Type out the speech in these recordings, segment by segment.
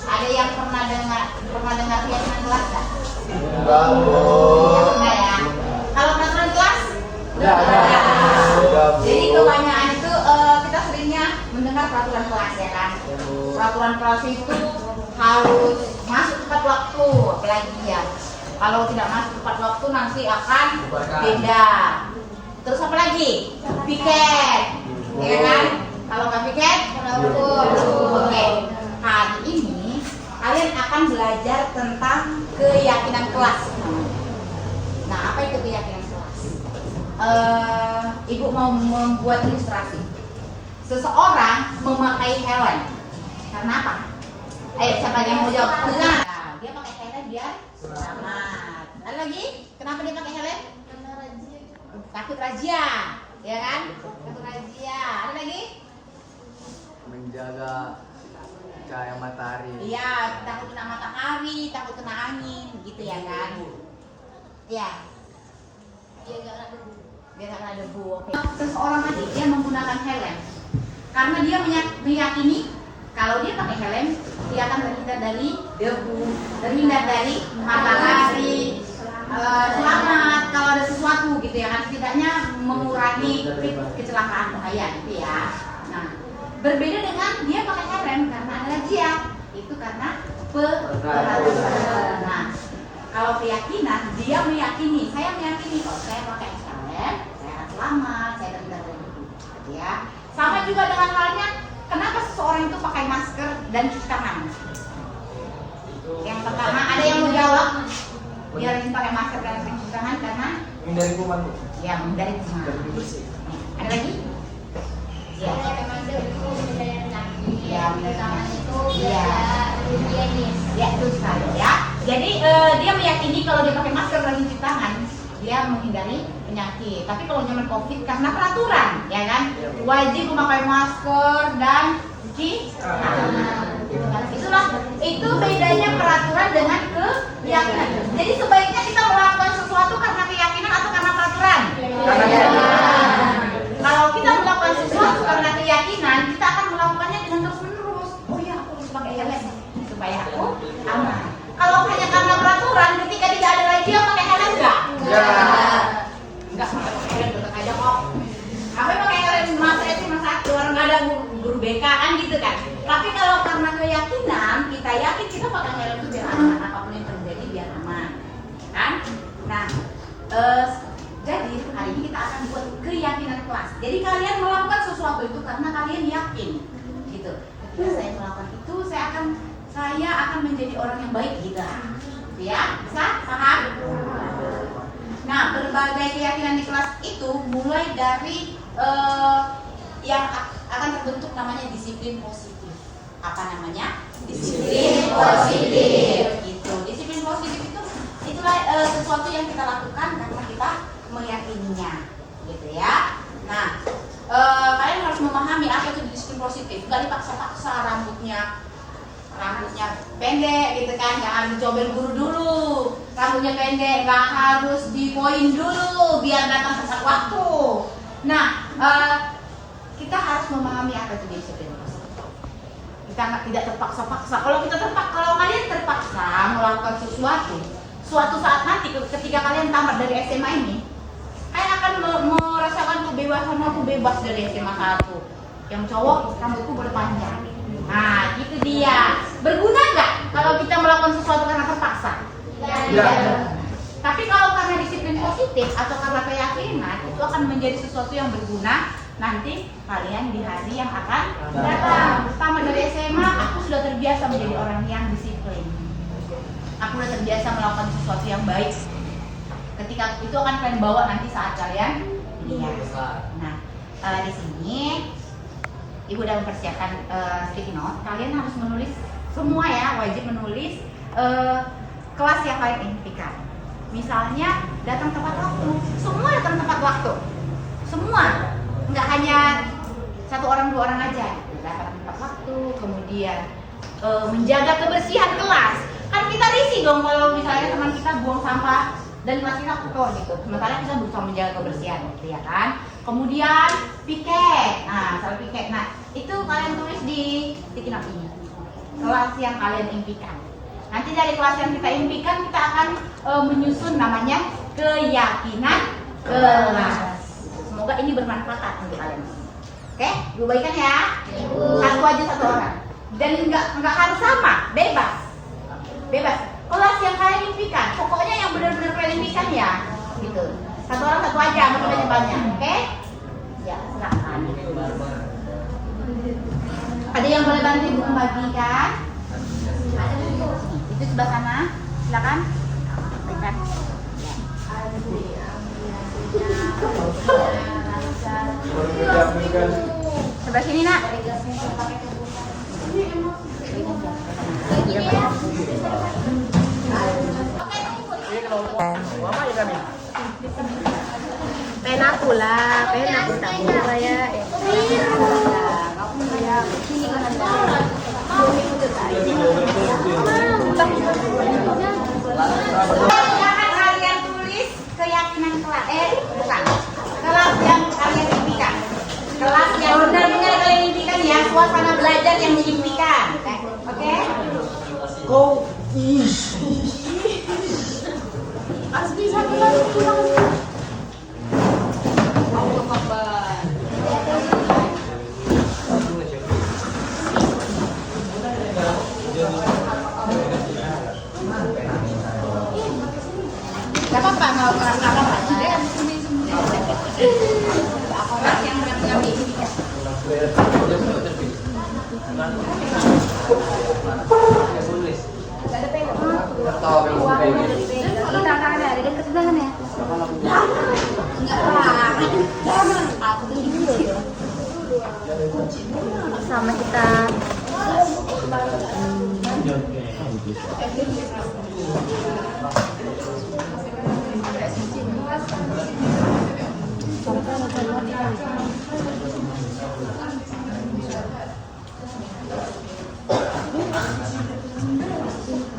Ada yang pernah dengar keyakinan kelas nggak? Enggak, Bu. Enggak ya. Kalau peraturan kelas? Enggak. Jadi kebanyakan itu kita seringnya mendengar peraturan kelas ya kan. Peraturan kelas itu harus masuk tepat waktu, apalagi ya. Kalau tidak masuk tepat waktu nanti akan beda. Terus apa lagi? Piket, ya kan? Kalau nggak piket, oke. Hari ini kalian akan belajar tentang keyakinan kelas. Nah, apa itu keyakinan kelas? Ibu mau membuat ilustrasi. Seseorang memakai helm. Karena apa? Ayo, siapa yang mau jawab? Benar. Nah, dia pakai helm biar selamat. Ada lagi? Kenapa dia pakai helm? Takut razia, ya kan? Takut razia. Ada lagi? Menjaga cahaya matahari. Iya, takut kena matahari, takut kena angin, gitu ya kan? Iya. Biar nggak kena debu. Oke. Seseorang tadi dia menggunakan helm karena dia meyakini kalau dia pakai helm dia akan terhindar dari debu, terhindar dari matahari, selamat kalau ada sesuatu gitu ya kan, setidaknya mengurangi kecelakaan bahaya gitu ya. Nah, berbeda dengan dia pakai helm karena ada razia, itu karena peraturan. Nah, kalau keyakinan dia meyakini, saya meyakini kalau saya pakai helm saya akan selamat, saya terhindar dari debu, gitu ya. Sama juga dengan halnya, kenapa seseorang itu pakai masker dan cuci tangan? Yang pertama, ada yang mau jawab? Dia rajin pakai masker dan cuci tangan karena Menghindari kuman, Bu. ya menghindari kuman. Biar lebih bersih. Ada lagi? Ya. Ya, tangan itu ya itu sekali ya. Jadi dia meyakini kalau dia pakai masker dan cuci tangan dia menghindari penyakit. Tapi kalau zaman COVID karena peraturan, ya kan, wajib memakai masker dan cuci tangan. Itulah itu bedanya peraturan dengan keyakinan. Jadi sebaiknya kita melakukan sesuatu karena keyakinan atau karena peraturan. Kalau kita melakukan sesuatu karena keyakinan, kita akan melakukannya dengan terus-menerus. Oh ya, aku harus pakai helm supaya aku aman. Kalau hanya karena peraturan, ketika tidak ada lagi yang pakai helm enggak? Enggak pakai helm, tetap aja kok. Apa pakai helm masa SD masa orang nggak ada guru BK kan gitu kan. Tapi kalau karena keyakinan, kita yakin kita pakai helm itu biar aman, apapun yang terjadi biar aman, kan? Nah, jadi hari ini kita akan buat keyakinan kelas. Jadi kalian melakukan sesuatu itu karena kalian yakin, gitu. Ketika saya melakukan itu, saya akan menjadi orang yang baik, gitu. Ya, bisa paham? Nah, berbagai keyakinan di kelas itu mulai dari yang akan terbentuk namanya disiplin positif. Apa namanya? Disiplin positif. Itu disiplin positif itulah sesuatu yang kita lakukan karena kita meyakininya, gitu ya. Nah, kalian harus memahami apa itu disiplin positif. Gak dipaksa-paksa rambutnya pendek, gitu kan? Gak harus dicobel guru dulu. Rambutnya pendek, gak harus dipoin dulu biar datang tepat waktu. Nah, kita harus memahami apa itu disiplin positif. Kita tidak terpaksa-paksa. Kalau kalian terpaksa melakukan sesuatu, suatu saat nanti ketika kalian tamat dari SMA ini, kalian akan merasakan kebebasan. Aku bebas dari SMA 1. Yang cowok rambutku boleh panjang. Nah, gitu dia. Berguna nggak kalau kita melakukan sesuatu karena terpaksa? Ya. Tapi kalau karena disiplin positif atau karena keyakinan, itu akan menjadi sesuatu yang berguna nanti kalian di hari yang akan datang. Tamat dari SMA, aku sudah terbiasa menjadi orang yang disiplin. Aku sudah terbiasa melakukan sesuatu yang baik. Ketika itu akan kalian bawa nanti saat kalian kuliah. Nah, di sini Ibu udah mempersiapkan sticky note. Kalian harus menulis semua ya, wajib menulis kelas yang kalian impikan. Misalnya datang tepat waktu, semua datang tepat waktu, semua, nggak hanya satu orang dua orang aja. Datang tepat waktu, kemudian menjaga kebersihan kelas. Kan kita risih dong kalau misalnya teman kita buang sampah dan kelas kita kotor gitu. Sementara kita berusaha menjaga kebersihan, gitu ya kan. Kemudian piket, nah soal piket, nah itu kalian tulis di sticky note ini. kelas yang kalian impikan. Nanti dari kelas yang kita impikan kita akan menyusun namanya keyakinan kelas. Semoga ini bermanfaat untuk kalian. Oke, Ibu bagikan ya. Satu aja satu orang. Dan nggak harus sama, bebas. Kelas yang kalian impikan, pokoknya yang benar-benar kalian impikan ya, gitu. Satu orang satu aja, mau banyak, oke? Ya, silakan. Ada yang boleh bantu Ibu membagikan? Itu sebelah sana, silakan. Berikan. Sebelah sini nak. Pena pula, pena tak pula ya. Silakan kalian tulis keyakinan kelas. Bukan. Kelas yang kalian impikan. Kelas yang benar-benar kalian impikan ya, suasana belajar yang diimpikan. Oke? Go. Asli satu lagi pulang. Gak apa-apa, nggak apa-apa. Kelas yang benar-benar diimpikan. Sama kita.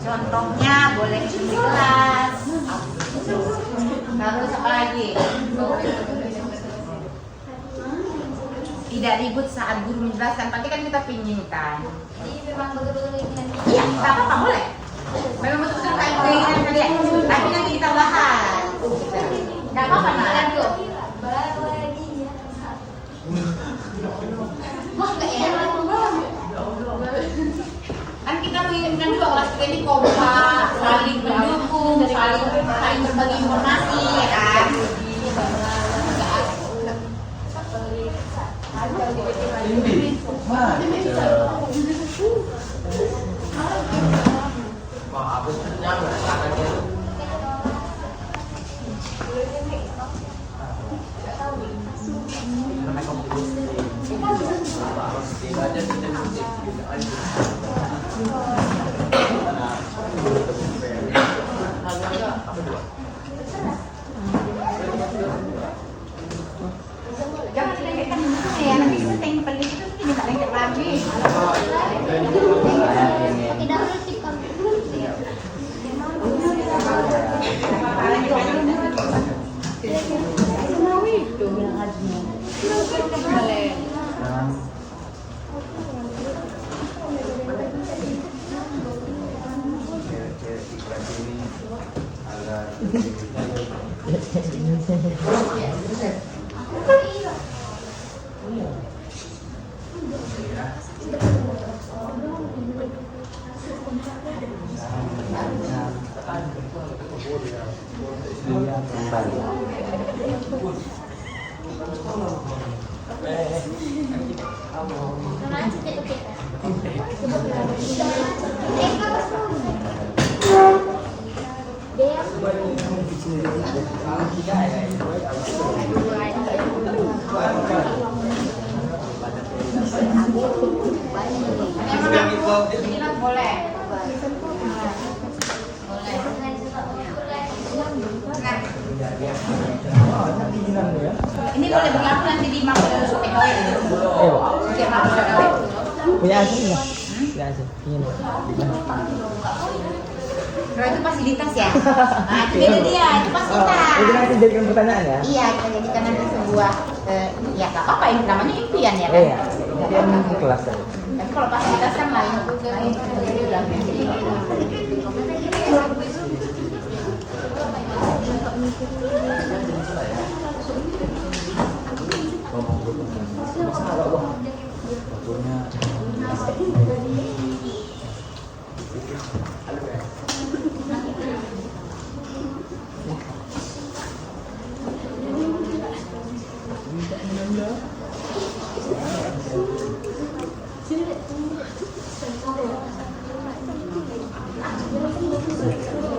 Contohnya boleh di kelas. Terus apa lagi? Tidak ribut saat guru menjelaskan. Pasti kan kita pingin kan. Memang betul-betul Iya, nggak apa-apa, boleh. Memang betul-betul kayak keinginan kalian. Tapi nanti kita bahas. Nggak apa-apa, nak. Wah, nggak enak. Kan kita menginginkan juga kelas kita ini kompak, saling mendukung, saling berbagi informasi, ya kan? Jangan dilengketkan dulu ya, nanti kita tempel di situ terus kita lengket lagi. Boleh. Ini boleh berlaku nanti di Mapolres PKW. Punya asli nggak? Punya asli. Ingin. Kalau itu fasilitas ya. Nah, itu beda dia, itu fasilitas. Itu nanti jadikan pertanyaan ya? Iya, kita jadikan nanti sebuah ya nggak apa-apa, ini namanya impian ya kan? Iya. Impian kelas ya. Tapi kalau fasilitas kan lain.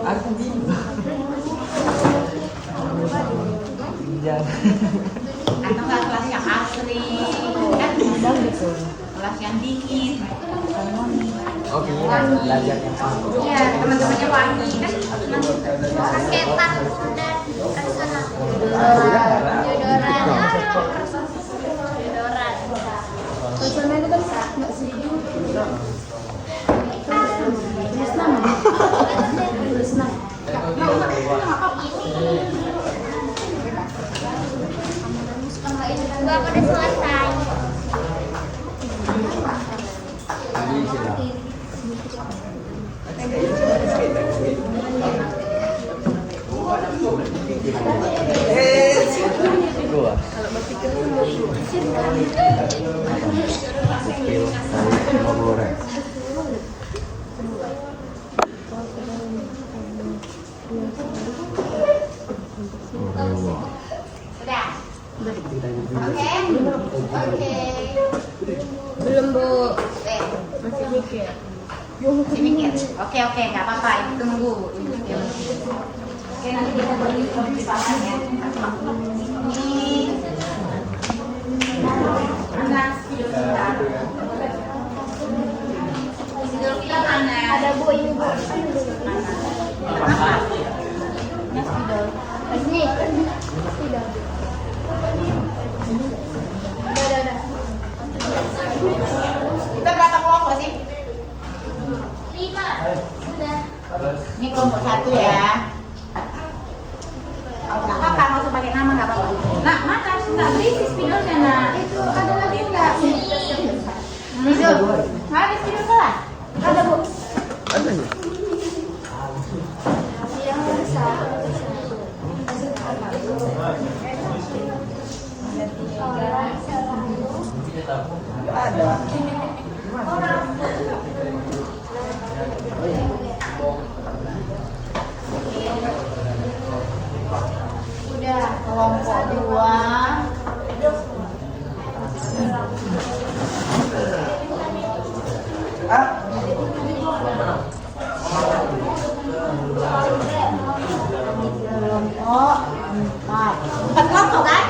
Aku bingung. Atau nggak kelas yang asri, kan? Kelas yang dingin, Oke, belajar yang iya teman-temannya wangi kan? Ketan udah kasih sana. Gua udah selesai. Gua. Sudah. Oke. Oke. Belum, Bu. Masih mikir. Oke, nggak apa-apa. Itu tunggu. Oke, nanti kita bagi pembicaraan ya. Ini anak video kita. Video kita mana? Ada Bu ini, Bu. Apa? Nas video. Sini. Udah. Kita berapa kelompok sih? 5. Sudah. Ini kelompok 1 ya. Nggak apa-apa, nggak usah pakai nama, nggak apa-apa. Nah, mana? Nggak berisi spidolnya, nah. Itu ada lagi nggak? Spidol. Nggak ada spidol salah? Ada, Bu. Ada nih. Yang besar. Ada. Udah, kelompok 2. Kelompok 4. 4 kelompok kan?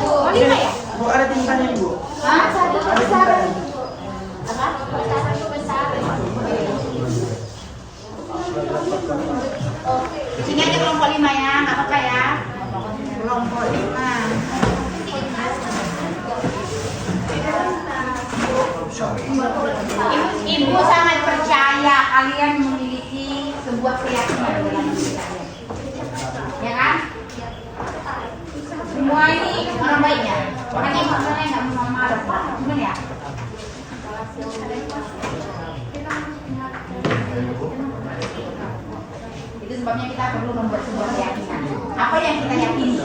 Oh, 5 ya? Bu, ada tingkahnya nih, Bu. Hah? Satu besar. Apa? Satu besar. Sini aja kelompok 5 ya, nggak apa-apa ya. Kelompok 5. Ibu sangat percaya kalian memiliki sebuah keyakinan dalam diri kalian. Ya kan? Semua ini orang baik ya. Makanya masalahnya nggak mau marah. Benar ya? Itu sebabnya kita perlu membuat sebuah keyakinan. Apa yang kita yakini?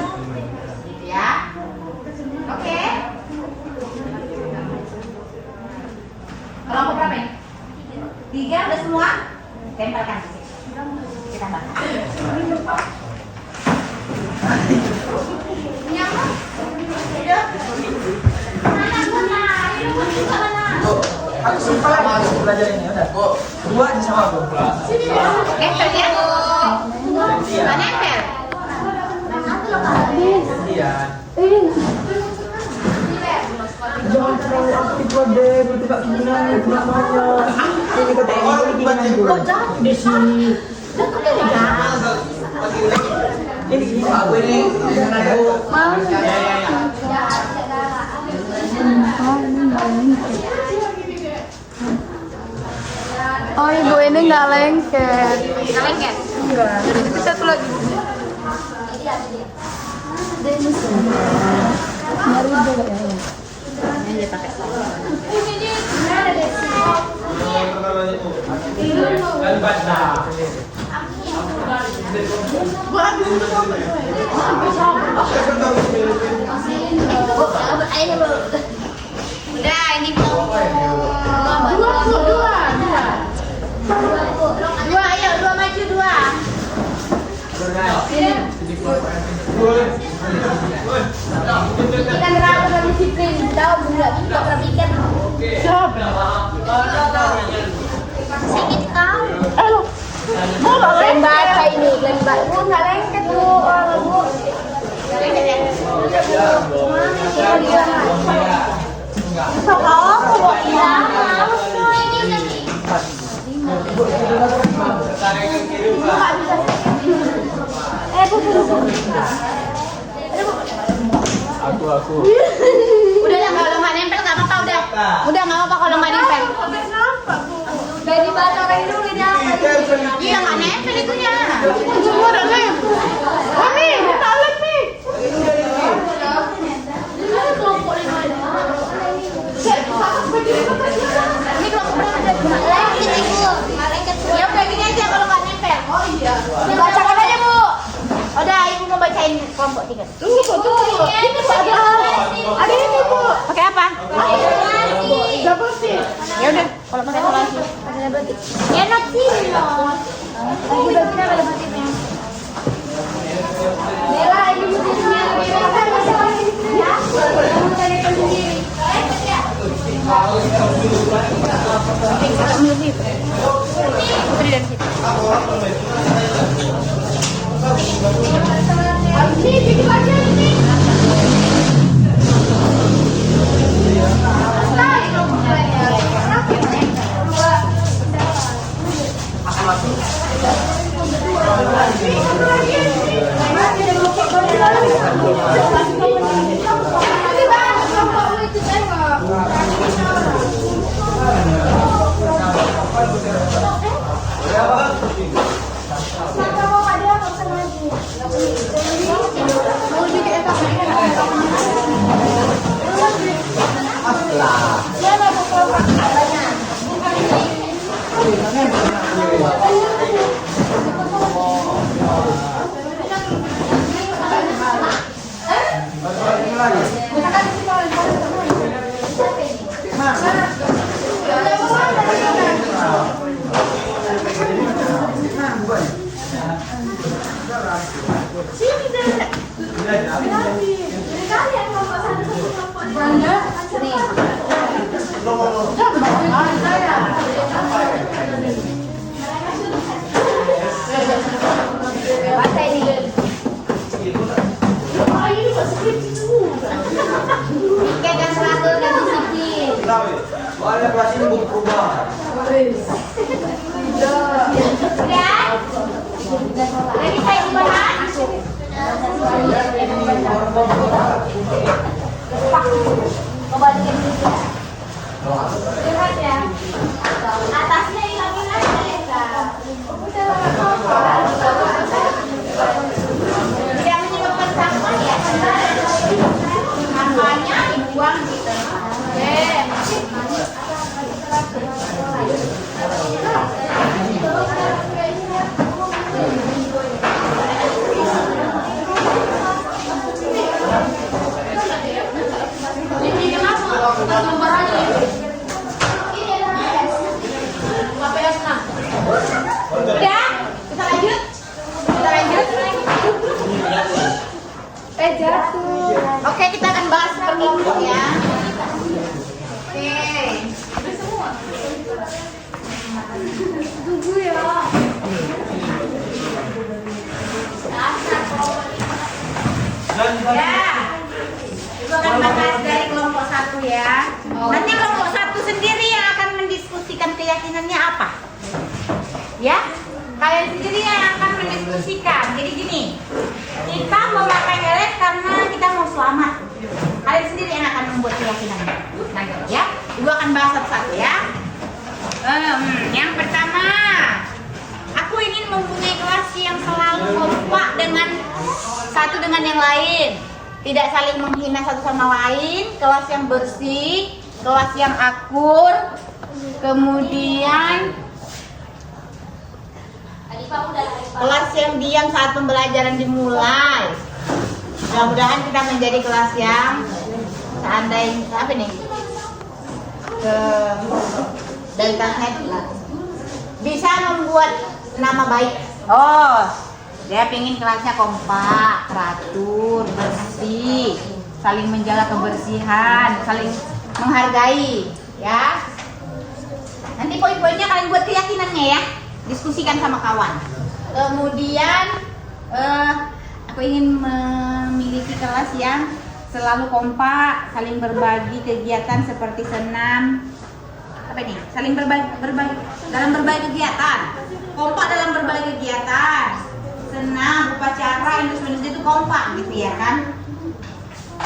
Gitu ya. Oke. Kelompok berapa ini? 3 udah semua? Tempelkan di sini. Kita tambahkan. Nyaman? Udah? Mana? Ini juga mana? Aku simpel aja aku belajar ini udah. Dua aja sama aku. Nempel ya? Nggak nempel? Iya. Jangan terlalu aktif loh deh, itu gak gimana itu namanya. Ini kata ini gimana gue? Di sini. Ini gini. Aku ini. Oh, ibu ini nggak lengket. Nggak lengket? Enggak. Itu satu lagi. Mari dulu ya. Ini dia pakai. Udah, ini belum. Dua, ayo, dua maju, dua. Ikan ragu dan disiplin. Tahu enggak? Kita perhatikan. Sedikit kau. Bu nggak baca ini, Bu nggak lengket Bu, Bu. Aku. Udah lah, kalau nggak nempel nggak apa-apa udah. Udah nggak apa-apa kalau nggak nempel. Dari baca orang dulu ini apa? Iya nggak nempel itunya. Ini kelompok berapa tadi? Lengket ibu. Ya udah gini aja kalau nggak nempel. Oh iya. Dibacakan aja bu. Udah ibu mau bacain kelompok 3. Tunggu. Ini ada ini Bu. Pakai apa? Double C. Ya udah kalau pakai solasi. Ya nanti loh. Lagi bagian apa motifnya? Bella ini motifnya. Bella kan masih lagi di sini ya. Kamu tanyakan sendiri. Ini bikin aja ini. Ada kelas ini buku perubahan. Lagi saya ubahan. Kembalikan dulu ya. Lihat ya. Atasnya hilangin aja ya. Tidak menyebabkan sampah ya. Sampahnya dibuang gitu. Udah, kita lanjut. Jatuh. Oke, kita akan bahas per minggu ya. Oke. Tunggu ya. Ya. Ibu akan bahas dari kelompok 1 ya. Nanti kelompok 1 sendiri yang akan mendiskusikan keyakinannya apa. Ya. Kalian sendiri yang akan mendiskusikan. Jadi gini, kita memakai helm karena kita mau selamat. Kalian sendiri yang akan membuat keyakinannya. Nah, ya. Ibu akan bahas satu-satu ya. Yang pertama, aku ingin mempunyai kelas yang selalu kompak dengan satu dengan yang lain, tidak saling menghina satu sama lain, kelas yang bersih, kelas yang akur, Kemudian kelas yang diam saat pembelajaran dimulai. Mudah-mudahan kita menjadi kelas yang seandainya apa nih? Dari kelasnya bisa membuat nama baik. Oh, dia pengen kelasnya kompak, teratur, bersih, saling menjaga kebersihan, saling menghargai, ya. Nanti poin-poinnya kalian buat keyakinannya ya, diskusikan sama kawan. Kemudian aku ingin memiliki kelas yang selalu kompak, saling berbagi kegiatan seperti senam. Apa ini? Saling berbagi dalam berbagai kegiatan. Kompak dalam berbagai kegiatan. Senam, upacara, industri itu kompak gitu ya kan?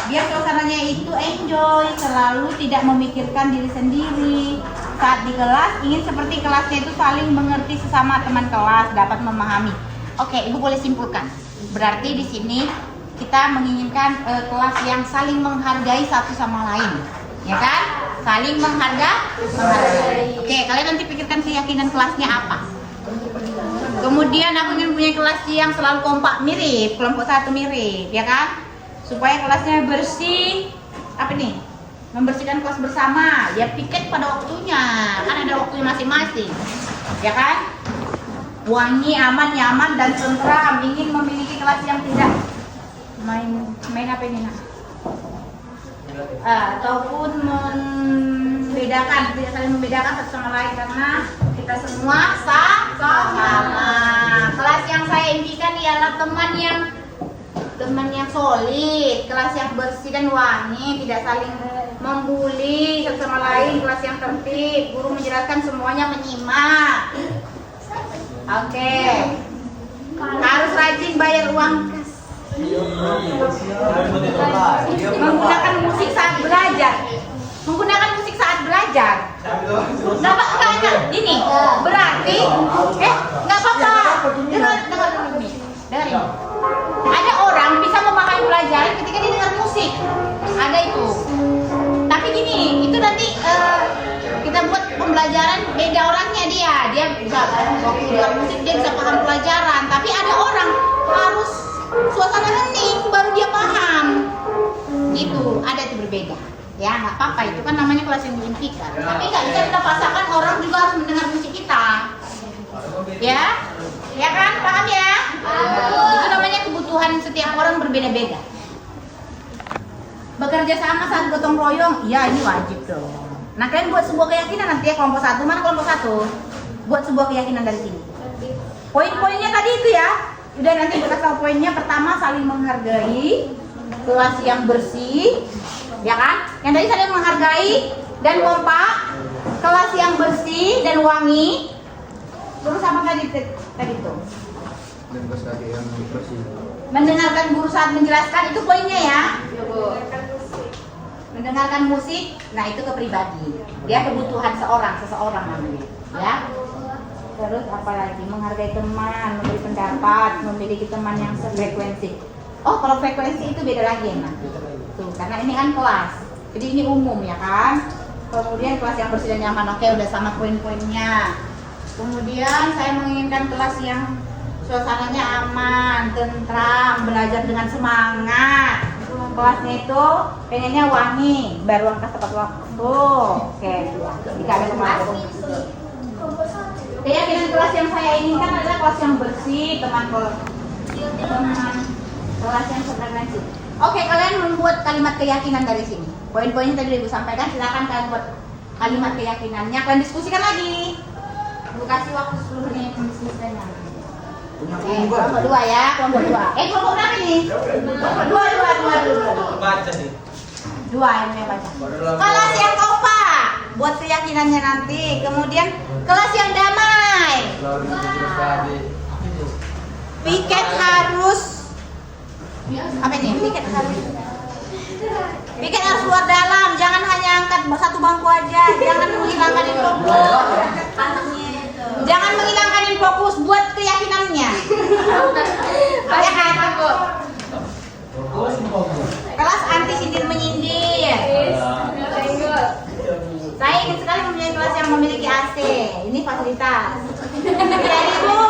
Biar suasananya itu enjoy, selalu tidak memikirkan diri sendiri. Saat di kelas ingin seperti kelasnya itu saling mengerti sesama teman kelas, dapat memahami. Oke, Ibu boleh simpulkan. Berarti di sini kita menginginkan kelas yang saling menghargai satu sama lain, ya kan? Saling menghargai. Oke, kalian nanti pikirkan keyakinan kelasnya apa. Kemudian aku ingin punya kelas yang selalu kompak, mirip kelompok 1 mirip, ya kan? Supaya kelasnya bersih. Apa nih? Membersihkan kelas bersama. Ya piket pada waktunya, kan ada waktunya masing-masing, ya kan? Wangi, aman, nyaman, dan tentram. Ingin memiliki kelas yang tidak main apa ini nak? Ataupun membedakan, tidak saling membedakan satu sama lain karena kita semua sama. Kelas yang saya impikan ialah teman yang solid, kelas yang bersih dan wangi, tidak saling membuli satu sama lain, kelas yang tertib, guru menjelaskan semuanya menyimak. Oke. Harus rajin bayar uang kas. Menggunakan musik saat belajar. Enggak, gini. Berarti enggak apa-apa. Dengar dulu nih. Dengerin. Ada orang bisa memahami pelajaran ketika dia dengar musik. Ada itu. Tapi gini, itu nanti kita buat pembelajaran beda orangnya dia bisa waktu dengar musik dia bisa paham pelajaran. Tapi ada orang harus suasana hening baru dia paham. Gitu, ada itu berbeda. Ya nggak apa-apa, itu kan namanya kelas yang diimpikan. Tapi nggak bisa kita paksakan orang juga harus mendengar musik kita. Ya kan, paham ya? Itu namanya kebutuhan setiap orang berbeda-beda. Bekerja sama saat gotong royong, ya ini wajib dong. Nah kalian buat sebuah keyakinan nanti ya kelompok 1, mana kelompok 1? Buat sebuah keyakinan dari sini. Poin-poinnya tadi itu ya. Udah nanti kita tahu poinnya. Pertama saling menghargai, kelas yang bersih, ya kan? Yang tadi saling menghargai dan kompak, kelas yang bersih dan wangi. Terus apa tadi tuh? Mendengarkan guru saat menjelaskan, itu poinnya ya. Mendengarkan musik, nah itu ke pribadi. Dia kebutuhan seseorang namanya, ya. Terus apa lagi? Menghargai teman, memberi pendapat, memiliki teman yang sefrekuensi. Oh, kalau frekuensi itu beda lagi ya, tuh, karena ini kan kelas, jadi ini umum ya kan. Kemudian kelas yang bersih dan nyaman, oke udah sama poin-poinnya. Kemudian saya menginginkan kelas yang suasananya aman, tentram, belajar dengan semangat. Kelasnya itu pengennya wangi, bayar uang kas tepat waktu. Oke, jika ada kemarin. Keyakinan kelas yang saya inginkan adalah kelas yang bersih, teman kelas yang sefrekuensi. Oke, kalian membuat kalimat keyakinan dari sini. Poin-poinnya tadi Ibu sampaikan, silakan kalian buat kalimat keyakinannya. Kalian diskusikan lagi. Ibu kasih waktu 10 menit mendiskusikannya. Kelompok 2 ya, kelompok 2. Kelompok berapa nih? Kelompok 2. Baca nih. 2 yang baca. Kelas yang kompak, buat keyakinannya nanti. Kemudian kelas yang damai. Piket harus apa ini? Piket harus luar dalam, jangan hanya angkat satu bangku aja, jangan menghilangkan fokus. Jangan menghilangkan fokus, buat keyakinannya. Ya kan? Kelas anti sindir menyindir. Saya ingin sekali mempunyai kelas yang memiliki AC. Ini fasilitas. Jadi Bu,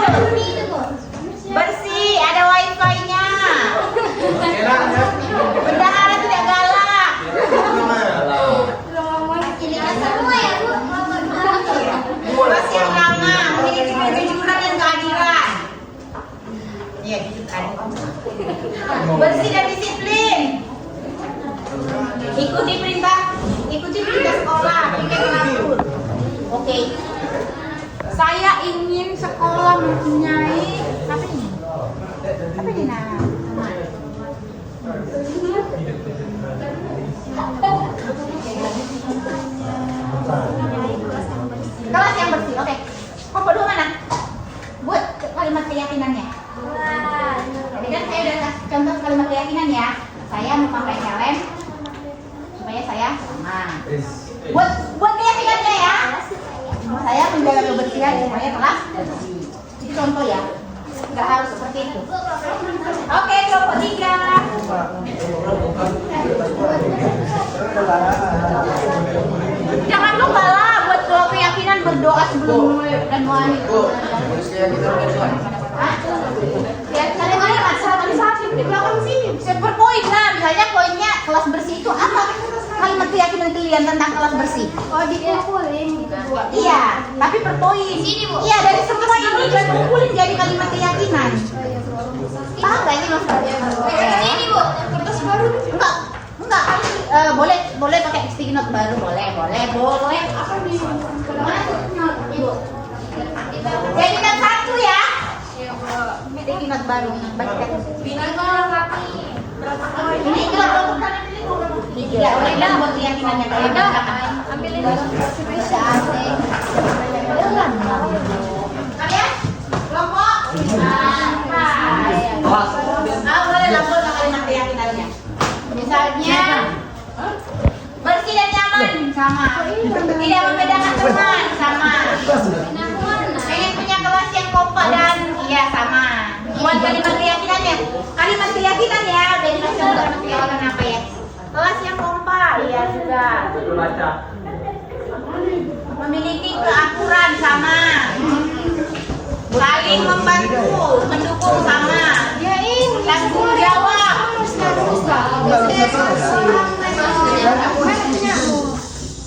bersih, ada wifi-nya. Bendahara tidak galak. Kelas yang ramah, memiliki kejujuran dan keadilan. Iya, jujur adil. Bersih dan disiplin. Ikuti perintah sekolah, piket rambut. Oke. Saya ingin sekolah mempunyai apa ini? Apa ini nah? Kelas yang bersih. Oke. Kok berdua mana? Buat kalimat keyakinannya. Jadi kan saya udah kasih contoh kalimat keyakinan ya. Saya memakai helm supaya saya aman. Buat keyakinannya ya. Saya menjaga kebersihan supaya kelas bersih. Itu contoh ya. Nggak harus seperti itu. Oke, kelompok 3. Jangan lupa lah buat keyakinan berdoa sebelum mulai dan mulai itu. Di belakang sini. Super poin lah. Misalnya poinnya kelas bersih itu apa? Kalimat keyakinan kalian tentang kelas bersih. Oh, dikumpulin gitu Bu. Iya, tapi per poin. Iya, dari semua ini kan kumpulin jadi kalimat keyakinan. Paham nggak ini maksudnya? Ini Bu, kertas baru. Enggak. Boleh pakai sticky note baru, boleh. Apa nih? Mana tuh note, Ibu? Jadikan satu ya. Sticky note baru. Bagikan. Ini kalau bukan ini tidak boleh dah buat keyakinannya kalian. Ambilin Bisa. Kalian kelompok. Boleh lah buat kalimat keyakinannya. Misalnya bersih dan nyaman sama. Tidak membedakan teman sama. Pengen punya kelas yang kompak dan iya sama. Buat kalimat keyakinannya. Kalimat keyakinan ya. Udah dikasih kalimat keyakinan apa ya? Kelas yang kompak, iya sudah. Memiliki keakuran sama. Saling membantu, mendukung sama. Tanggung jawab.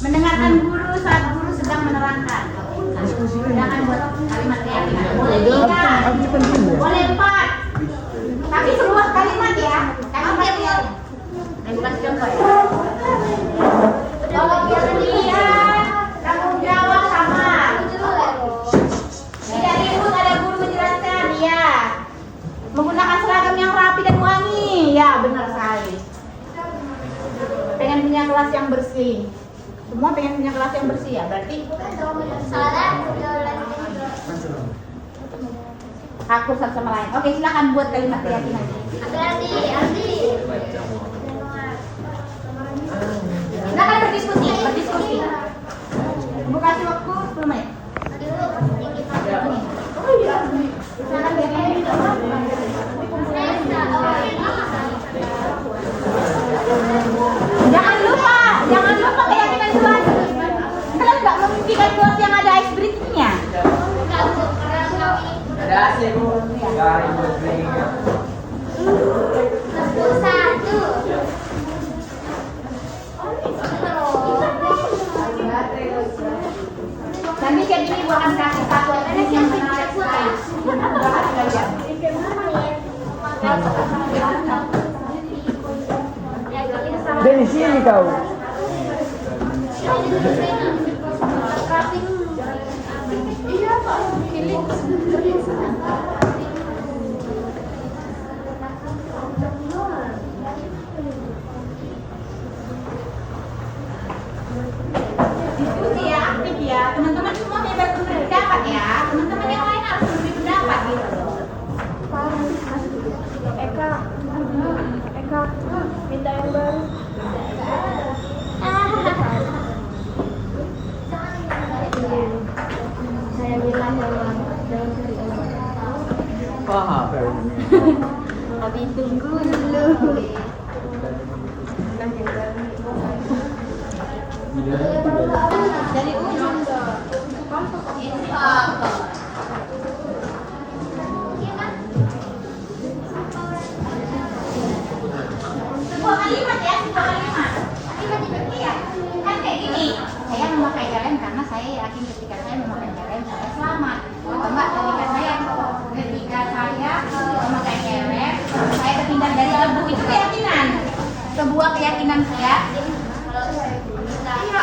Mendengarkan guru saat guru sedang menerangkan. Jangan buat kalimat keyakinan. Boleh 3, boleh 4. Tapi seluas kalimat ya. Kalimat yang bukan contoh ya. Tanggung jawab sama. Tidak ribut, ada guru menjelaskan. Iya. Menggunakan seragam yang rapi dan wangi. Ya, benar sekali. Pengen punya kelas yang bersih. Semua pengen punya kelas yang bersih ya, berarti akur satu sama lain. Oke, silakan buat kalimat keyakinan. Adi. Silakan berdiskusi. Buka waktu 10 menit. Oh iya. Silakan Jangan lupa keyakinan kelas. Kalian nggak memimpikan kelas yang ada ice breaking-nya. Ada AC Bu. Dari buat drinking. Nanti jadi ibu akan kasih satu SMS yang menarik sekali. Bahas belajar. Dari sini kau. Iya Pak, pilih. Diskusi ya, aktif ya. Teman-teman semua bebas berpendapat ya. Teman-teman yang lain harus memberi pendapat gitu loh. Eka, minta yang baru. Saya bilang jangan cari Paham. Abi tunggu dulu. Dari ujung dong. Sebuah kalimat ya, sebuah kalimat. Iya, kan kayak gini. Saya memakai helm karena saya yakin ketika saya memakai helm saya selamat. Atau enggak, ketika saya memakai helm saya terhindar dari debu, itu keyakinan. Sebuah keyakinan saya. Iya,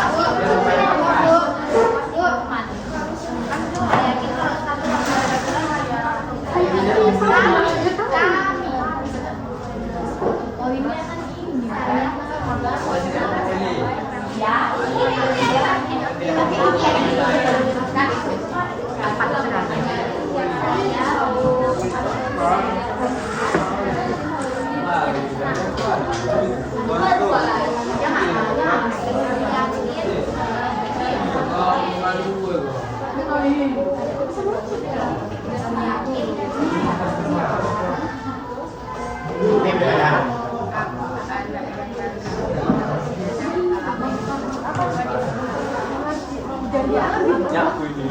Ya aku ini.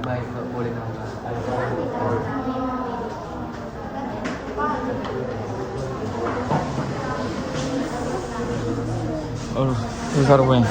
Baik, nggak boleh nambah. Oh, besar punya.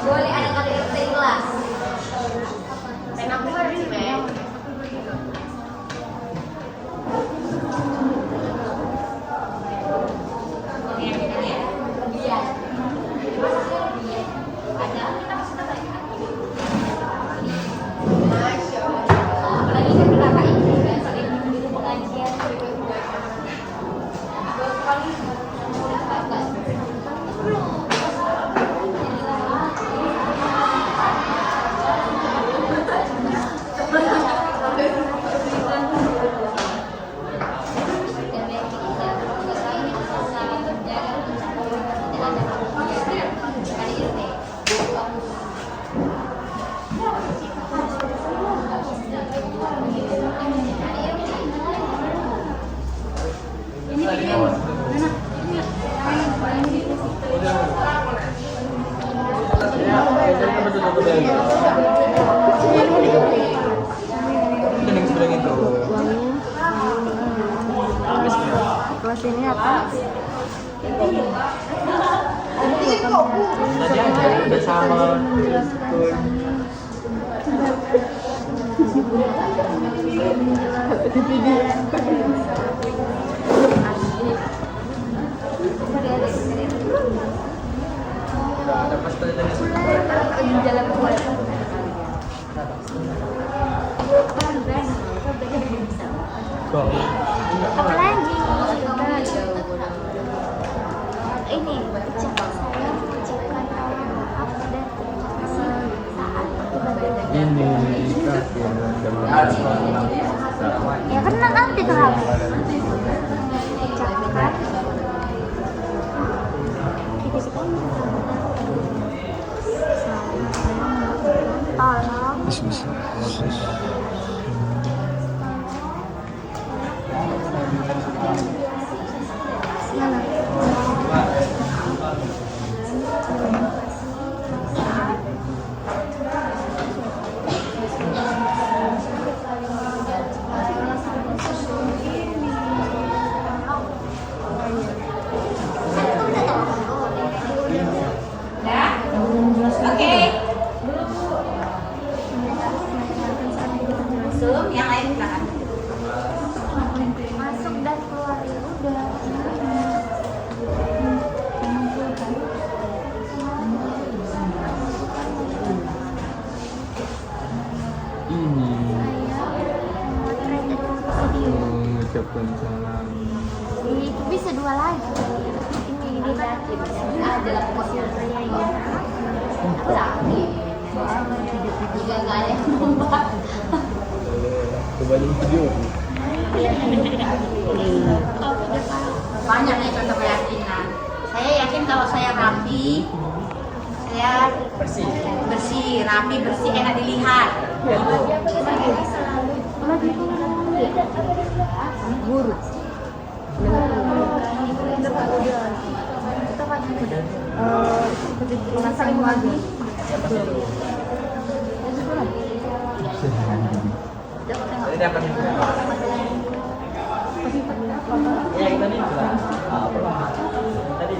Boleh ada KDRT kelas. Aku harus baik. Iya. Apalagi kan kakak ini kan sering di pengajian. Kelas ini apa? Tadi ada bersama school. Ada pas tadi Jalan keluar. kok. Apalagi ini ucapan saya ucapkan maaf dan terima kasih saat ibadah. Ini Ya kan nanti tuh habis. Ucapkan tolong Oke. Zoom, yang lain silakan. masuk dan keluar ya udah. ini Video. mengucapkan salam. Itu bisa dua lagi. Ini Juga nggak ada yang numpak. Kembali video. Banyak nih contoh keyakinan. Saya yakin kalau saya rapi, saya bersih, rapi, bersih, enak dilihat. Guru. Mengasang lagi. Jadi dapat ini. Ya yang tadi juga. Apa? Tadi.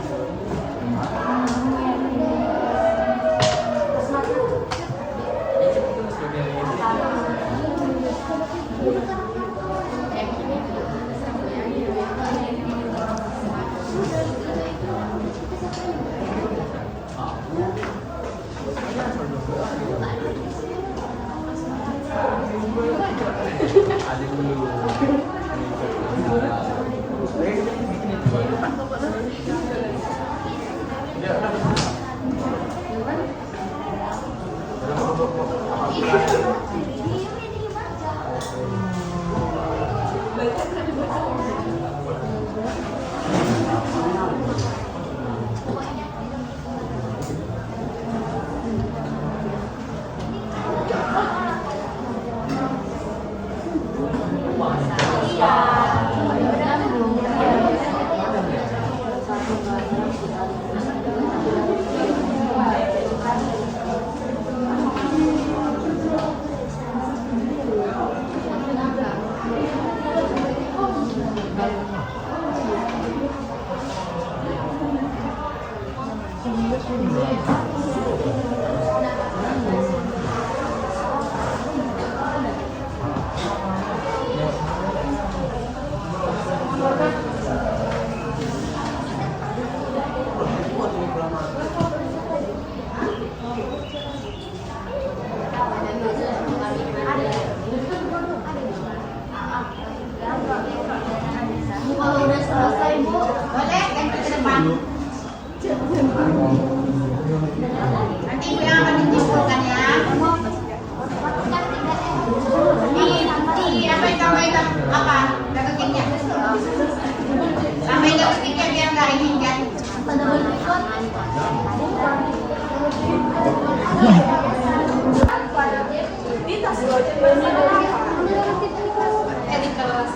Kalau udah selesai Bu, boleh ganti ke depan. Nanti Ibu yang akan ditimbulkan ya. Di apa yang kamu itu apa? Dagingnya. Sampai dagingnya biar nggak ini kan. Di tas di kelas.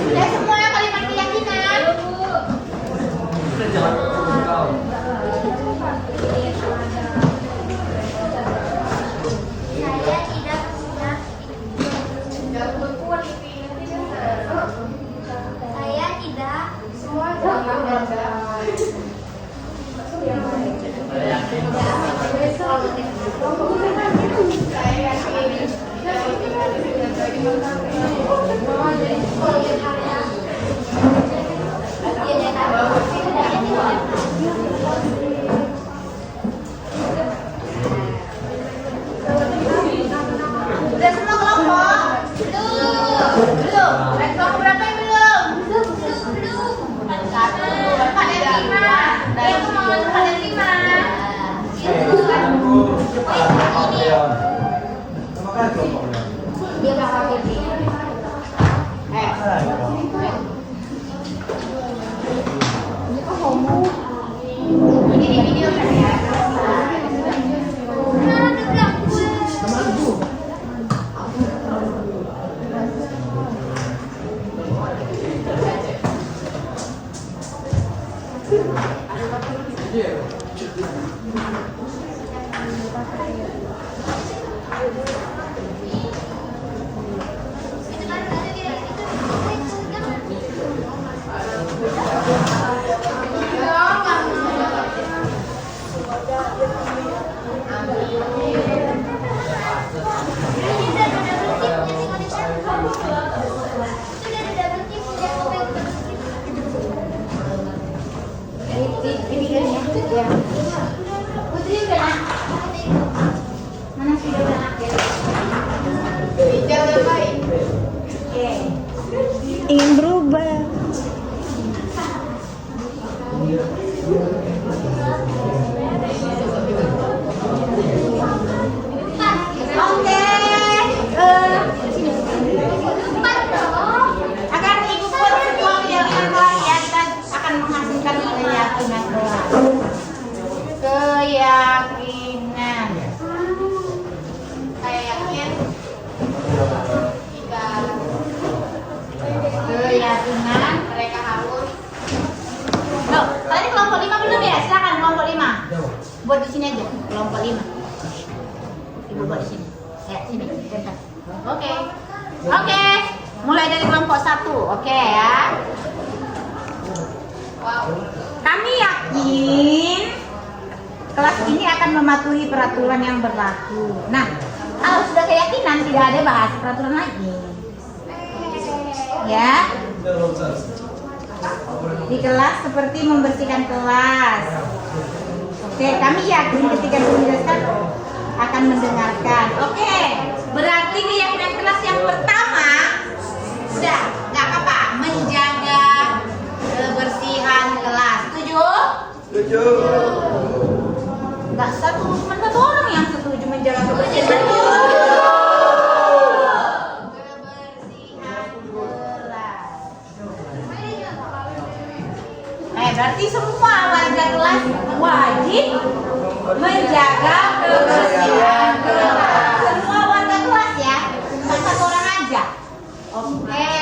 Ya semuanya kalimat keyakinan. Saya tidak saya tidak semua Udah semua kelompok? Belum. Kelompok berapa yang belum? Satu. Pada 5. Yang kemauan pada 5. dia bakal gini. Ini di video kan ya? lima. Ibu buat di sini. Ya, sini. Bentar. Oke. Oke. Mulai dari kelompok 1. Oke ya. Kami yakin kelas ini akan mematuhi peraturan yang berlaku. Nah, kalau sudah keyakinan tidak ada bahas peraturan lagi. Ya. Di kelas seperti membersihkan kelas. Oke, kami yakin ketika menjelaskan akan mendengarkan. Oke, berarti keyakinan kelas yang pertama sudah nggak apa-apa, menjaga kebersihan kelas. Setuju? Setuju. Nggak satu orang yang setuju menjaga kebersihan. Setuju. Kebersihan kelas. Berarti semua warga kelas wajib menjaga kebersihan kelas. Semua warga kelas ya, bukan satu orang aja. Oke,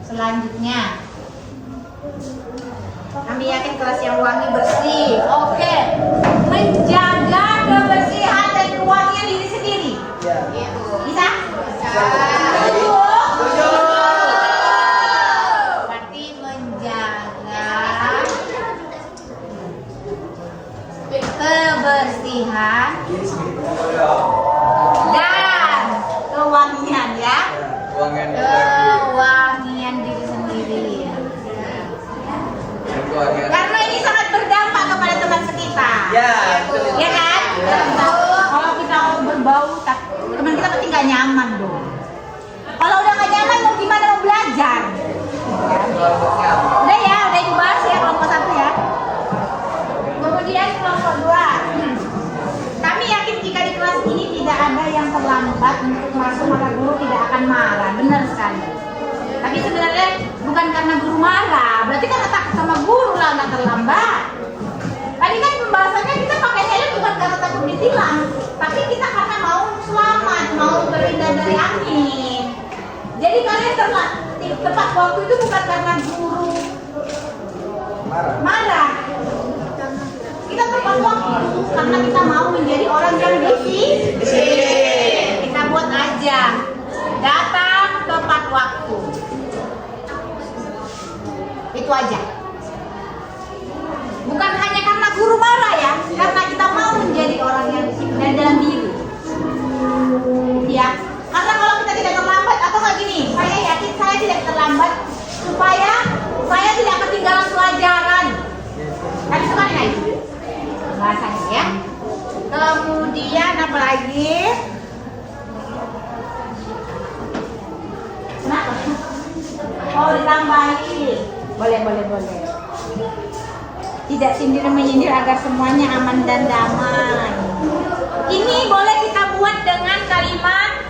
selanjutnya kami yakin kelas yang wangi bersih. Oke, menjaga kebersihan dan kewangian diri sendiri. Bisa? Setuju? Berarti menjaga kebersihan dan kewangian ya. Kewangian diri sendiri. Karena ini sangat berdampak kepada teman sekitar. Ya kan? Kalau kita berbau, teman kita pasti nggak nyaman dong. Kalau udah nggak nyaman, mau gimana mau belajar? Udah ya, udah dibahas ya kelompok 1 ya. Kemudian kelompok 2. Kami yakin jika di kelas ini tidak ada yang terlambat untuk masuk, maka guru tidak akan marah. Benar sekali. Tapi sebenarnya bukan karena guru marah, berarti kan takut sama guru lah nggak terlambat. Tadi kan pembahasannya kita pakai helm bukan karena takut ditilang, tapi kita karena mau selamat, mau terhindar dari angin. Jadi kalian tepat waktu itu bukan karena guru marah. Kita tepat waktu karena kita mau menjadi orang yang disiplin. Kita buat aja, datang tepat waktu. Itu aja. Bukan hanya karena guru marah ya, karena kita mau menjadi orang yang disiplin dalam diri. Ya, karena kalau kita tidak terlambat atau nggak gini, saya yakin saya tidak terlambat supaya saya tidak ketinggalan pelajaran. Tadi suka nggak itu bahasanya ya? Kemudian apa lagi? Kenapa? Oh, ditambahin. Boleh. Tidak sindir menyindir agar semuanya aman dan damai. Ini boleh kita buat dengan kalimat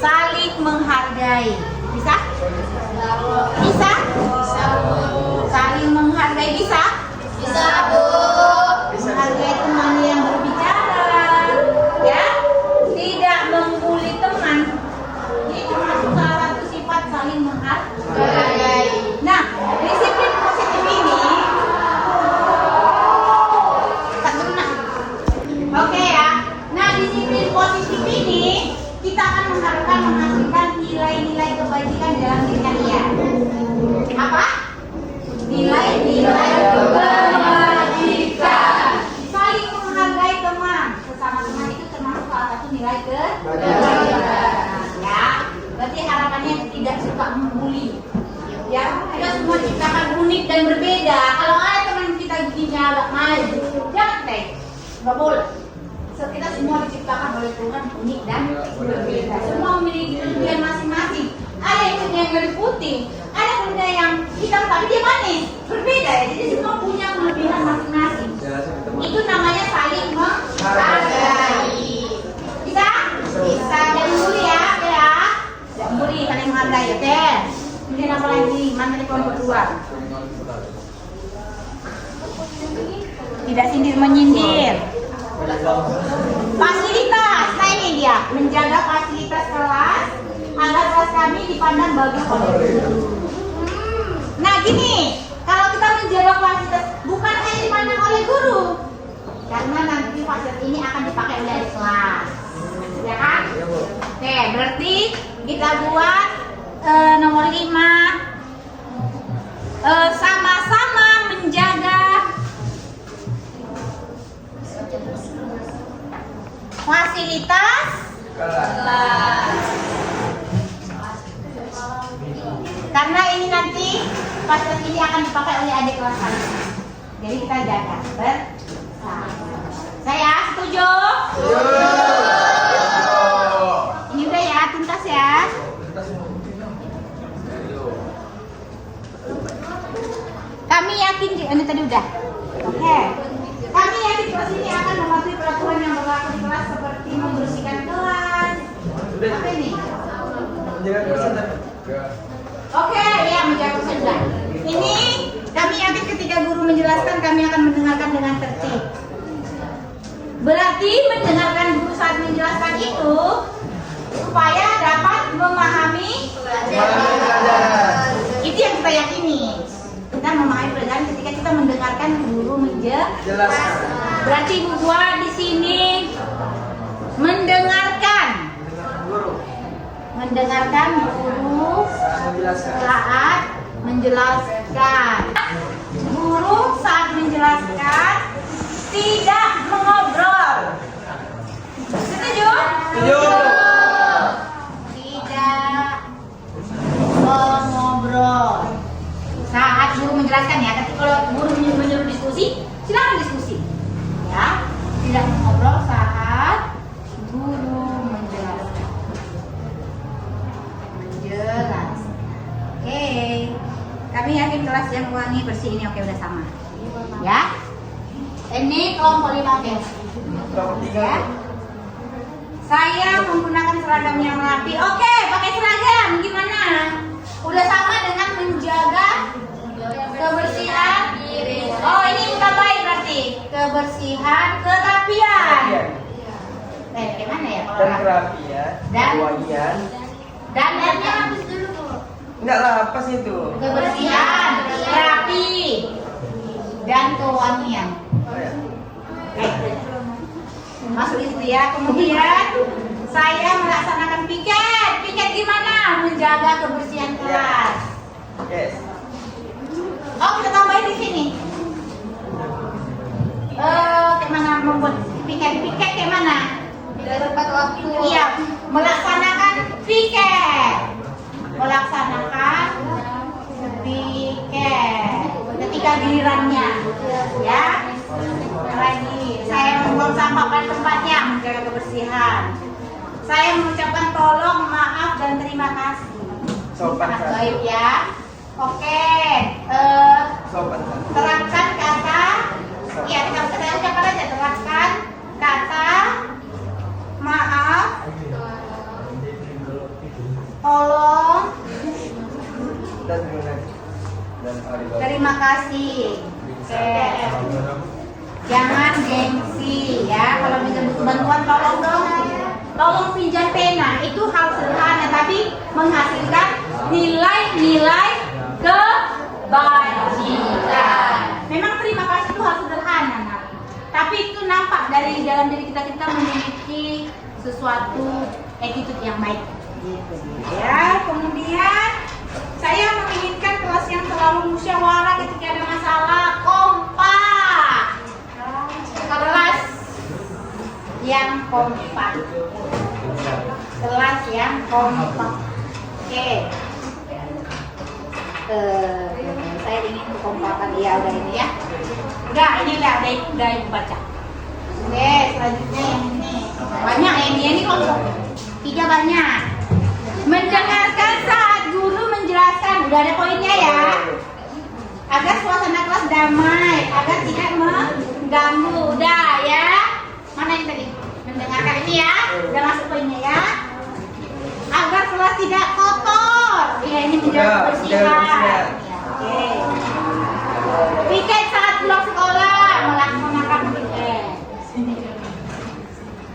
saling menghargai. Bisa? Bisa? Saling menghargai bisa? Bisa, Bu. Menghargai teman yang berbicara. Ya? Tidak membuli teman. Ini termasuk salah satu sifat saling menghargai. Nah, disiplin positif ini oke ya. Nah, disiplin positif ini kita akan mengharapkan menghasilkan nilai-nilai kebajikan dalam diri kalian. Apa? Nilai-nilai kebajikan. Saling menghargai teman. Sesama teman itu termasuk salah satu nilai kebajikan. Ya, berarti harapannya tidak suka membuli. Ya, kita semua ciptakan unik dan berbeda. Kalau ada teman kita gini agak maju, jangan deh, nggak boleh. Kita semua diciptakan oleh Tuhan unik dan berbeda. Semua memiliki kelebihan masing-masing. Ada yang punya yang lebih putih, ada yang punya yang hitam tapi dia manis, berbeda ya. Jadi semua punya kelebihan masing-masing. Itu namanya saling menghargai. Bisa? Bisa. Jangan membuli ya, oke ya. Jangan membuli, saling menghargai, oke. Kemudian apa lagi? Mana nih kelompok 2? Tidak sindir menyindir. Fasilitas, nah ini dia, menjaga fasilitas kelas agar kelas kami dipandang bagus oleh guru. Nah gini, kalau kita menjaga fasilitas bukan hanya dipandang oleh guru, Karena nanti fasilitas ini akan dipakai oleh adik kelas. Ya kan? Oke, berarti kita buat nomor 5. Sama-sama menjaga fasilitas kelas. Karena ini nanti fasilitas ini akan dipakai oleh adik kelas kalian. Jadi kita jaga bersama. Saya setuju? Ini udah ya, tuntas ya. Kami yakin, ini tadi udah. Oke. Kami yakin kelas ini akan mematuhi peraturan yang berlaku di kelas seperti membersihkan kelas. Apa ini? Oke, ya menjaga kesenjangan. Ini kami yakin ketika guru menjelaskan kami akan mendengarkan dengan tertib. Berarti mendengarkan guru saat menjelaskan itu supaya dapat memahami pelajaran. Itu yang kita yakini. Kita memahami pelajaran ketika kita mendengarkan guru menjelaskan. Berarti Ibu buat di sini mendengarkan guru saat menjelaskan. Guru saat menjelaskan tidak mengobrol. Setuju? Setuju. Tidak mengobrol saat guru menjelaskan ya. Tapi kalau guru menyuruh diskusi, silakan diskusi. Ya, tidak mengobrol saat guru menjelaskan. Oke. Kami yakin kelas yang wangi bersih ini oke udah sama. Ya. Ini kelompok 5 oke. Ya. Saya menggunakan seragam yang rapi. Oke, pakai seragam gimana? Udah sama dengan menjaga kebersihan. Oh, ini bukan baik berarti. Kebersihan, kerapian. Gimana ya kalau Dan kerapian, kewangian. Dan-dannya habis dulu. Enggak lah, pas itu. Kebersihan, rapi, dan kewangian. Masuk itu ya. Kemudian saya melaksanakan piket. Piket gimana? Menjaga kebersihan kelas. Yes. Oh, kita tambahin di sini. Kayak mana membuat piket? Piket kayak mana? Tepat waktu. Iya, melaksanakan piket. Melaksanakan piket ketika gilirannya, ya. Lagi, saya membuang sampah pada tempatnya, menjaga kebersihan. Saya mengucapkan tolong, maaf dan terima kasih. Sopan Sangat kan? baik ya. Oke, Sopan kan? terapkan kata. Ya, kita ucapkan aja. Terapkan kata maaf, tolong, Dan terima kasih. Oke. Jangan gengsi ya. Kalau minta bantuan tolong dong. Tolong pinjam pena. Itu hal sederhana tapi menghasilkan nilai-nilai kebajikan. Memang terima kasih itu hal sederhana, Nak. Tapi itu nampak dari dalam diri kita memiliki sesuatu attitude yang baik. Gitu. Ya, kemudian saya menginginkan kelas yang selalu musyawarah ketika ada masalah, kompak. Kelas yang kompak. Kelas yang kompak. Oke. Saya ingin kekompakan ya udah ini ya. Udah ini udah ibu baca. Oke, selanjutnya yang ini. Banyak yang ini kelompok 3 banyak. Mendengarkan saat guru menjelaskan, udah ada poinnya ya. Agar suasana kelas damai, agar tidak mengganggu, udah ya. Mana yang tadi? Mendengarkan ini ya, udah masuk poinnya ya. Agar kelas tidak kotor, ya ini menjaga kebersihan. Oke. Piket saat pulang sekolah, melaksanakan piket.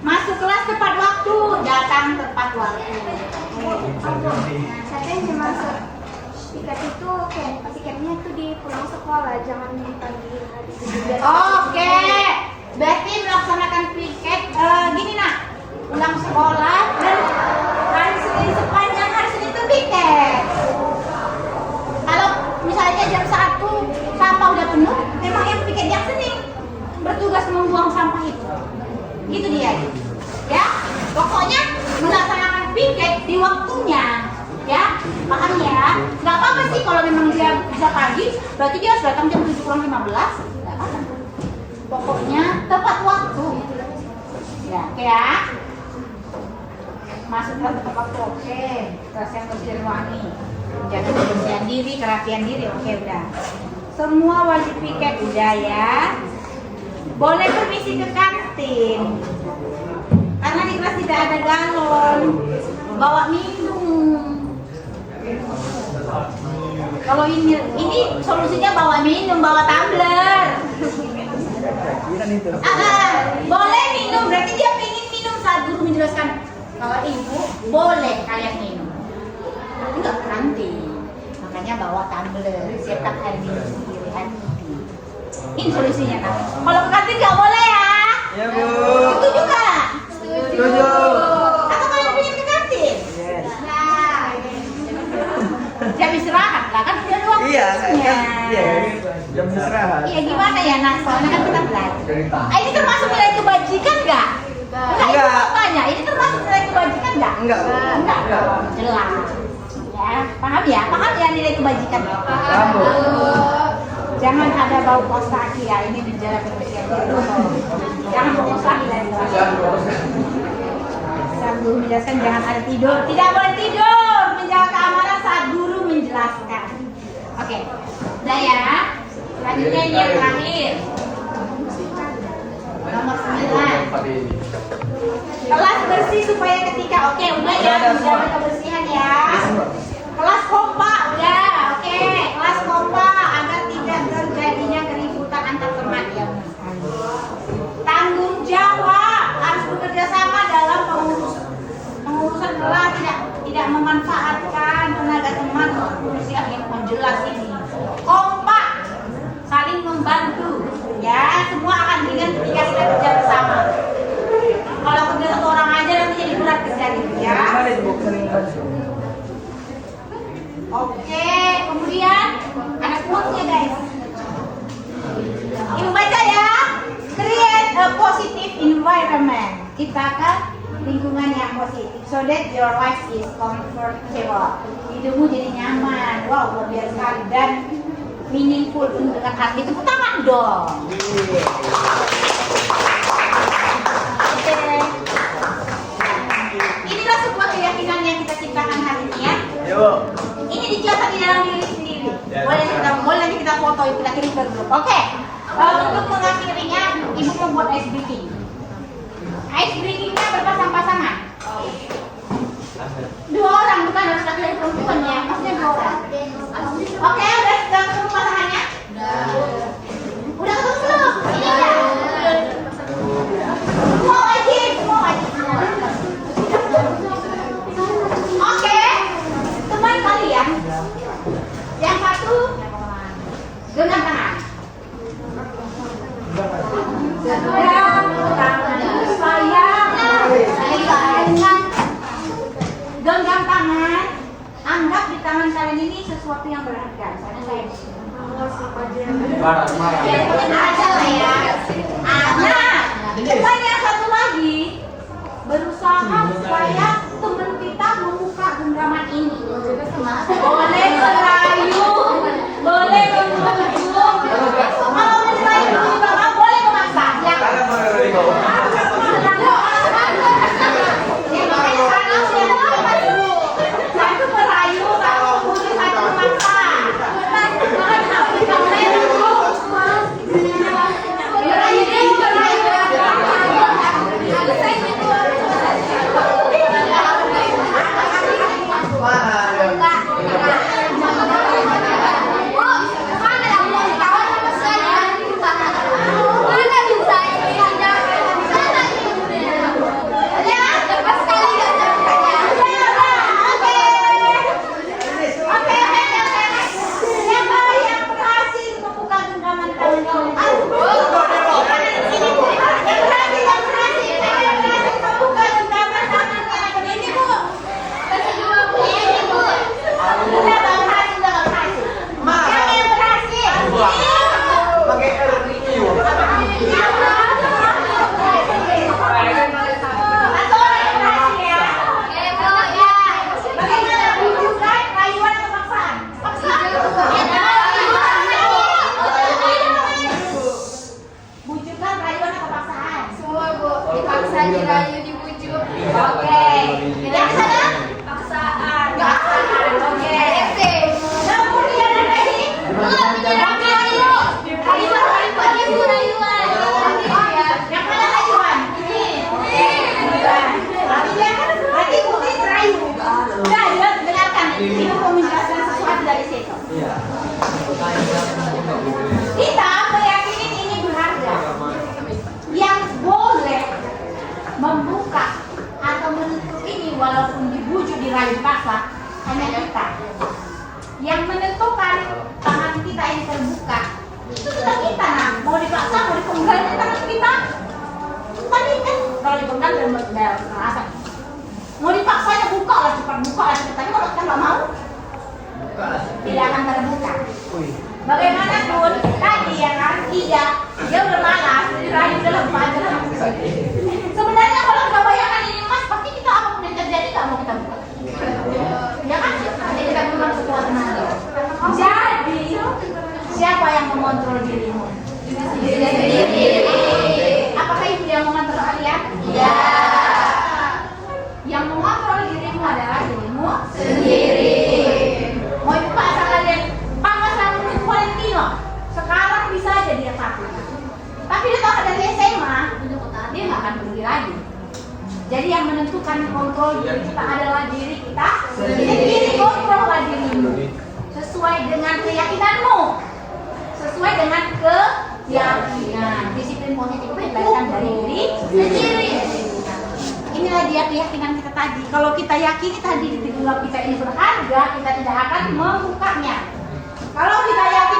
Masuk kelas tepat waktu, datang tepat waktu. Katanya masuk piket itu piketnya itu di pulang sekolah, jangan di pagi hari. Oke, Berarti melaksanakan piket gini nak, pulang sekolah dan hari Senin sepanjang hari Senin itu piket. Kalau misalnya jam 1 sampah udah penuh, memang yang piket yang Senin bertugas membuang sampah itu. Gitu dia. Ya, pokoknya melaksanakan piket di waktunya. Ya, paham ya? Nggak apa-apa sih kalau memang dia bisa pagi, berarti dia harus datang jam 7:15. Nggak apa-apa. Pokoknya tepat waktu. Ya, oke ya. Masukkan tepat waktu, oke. Terus yang bersih dan wangi. Jaga kebersihan diri, kerapian diri, oke udah. Semua wajib piket udah ya. Boleh permisi ke kantin. Karena di kelas tidak ada galon. Bawa minum. Kalau ini solusinya bawa minum, bawa tumbler. Boleh minum, berarti dia pengen minum saat guru menjelaskan. Kalau ibu boleh kalian minum, tapi nggak nanti. Makanya bawa tumbler, cetak air minum sendiri, air putih. Ini solusinya kan. Kalau ke kantin nggak boleh ya? Ya Bu. Setuju nggak? Setuju. Atau kalian pengen ke kantin? Yes. Nah, jam istirahat lah kan udah ada waktunya. Iya, jam istirahat. Iya gimana ya nak? Soalnya kan kita belajar. Ini termasuk nilai kebajikan nggak? Enggak. Ibu tanya, ini termasuk nilai kebajikan nggak? Enggak. Enggak. Jelas. Ya, paham ya? Paham ya nilai kebajikan? Paham, Bu. Jangan ada bau kos kaki ya, ini menjaga kebersihan diri. Jangan bau kos kaki dari luar. Saat guru menjelaskan jangan ada tidur. Tidak boleh tidur. Menjaga keamanan saat guru menjelaskan. Oke, udah ya. Selanjutnya ini yang terakhir. Nomor 9. Kelas bersih supaya ketika udah ya menjaga kebersihan ya. Kelas kompak udah, oke. Kelas kompak agar tidak terjadinya keributan antar teman ya. Tanggung jawab harus bekerja sama dalam pengurusan kelas, tidak memanfaatkan tenaga teman untuk urusan yang menjelas ini. Kompak, saling membantu ya, semua akan ringan ketika kita kerja bersama. Kalau kerja satu orang aja nanti jadi berat kerja gitu ya. Oke, kemudian ada quote-nya guys. Ibu baca ya. Create a positive environment. Ciptakan lingkungan yang positif so that your life is comfortable. Hidupmu jadi nyaman. Wow, luar biasa sekali dan meaningful dengan hati. Tepuk tangan dong. Oke. Inilah sebuah keyakinan yang kita ciptakan hari ini ya. Yuk. Ini dicatat di dalam diri sendiri. Boleh kita foto, kita kirim ke grup. Oke. Untuk mengakhirinya, ibu membuat ice breaking. Ice breakingnya berpasang-pasangan. 2 orang, bukan harus laki-laki perempuan ya. Maksudnya 2 orang. Oke, udah ketemu pasangannya? Udah ketemu belum? Ini ya. Semua wajib. Oke. Teman kalian yang satu genggam tangan. Genggam tangan sayang. Genggam tangan. Anggap di tangan kalian ini sesuatu yang berharga. Soalnya saya aja lah ya. Nah, teman yang satu lagi berusaha supaya teman kita membuka genggaman ini. Boleh merayu, boleh membujuk. Kalau merayu juga boleh memaksa. Ya. Satu merayu, satu membujuk, satu memaksa. Merayu. walaupun dibujuk, dirayu paksa, hanya kita. Yang menentukan tangan kita ini terbuka, itu sudah kita. Nah, mau dipaksa, mau dipenggal itu tangan kita. Tadi kan kalau dipenggal dan merasa mau dipaksanya buka lah cepat, tapi kalau kita nggak mau, tidak akan terbuka. Bagaimanapun tadi ya kan, dia udah malas, dirayu udah lepas. Sebenarnya kalau kita bayangkan ini mas, pasti kita apapun yang terjadi nggak mau kita buka. Ya kan? Jadi kita memang sekuat tenaga. Jadi siapa yang mengontrol dirimu? Diri sendiri. Apakah ibu yang mengontrol kalian? Ya. Yang mengontrol dirimu adalah dirimu sendiri. Mau ibu paksa kalian, Pak Mas Ramudin Valentino, sekarang bisa aja dia takut. Tapi dia tahu dari SMA, dia nggak akan pergi lagi. Jadi yang menentukan kontrol diri kita adalah diri kita sendiri. Kontrollah dirimu sesuai dengan keyakinanmu, sesuai dengan keyakinan. Disiplin positif itu berasal dari diri sendiri. Inilah dia keyakinan kita tadi. Kalau kita yakini tadi di dalam kita ini berharga, kita tidak akan membukanya. Kalau kita yakin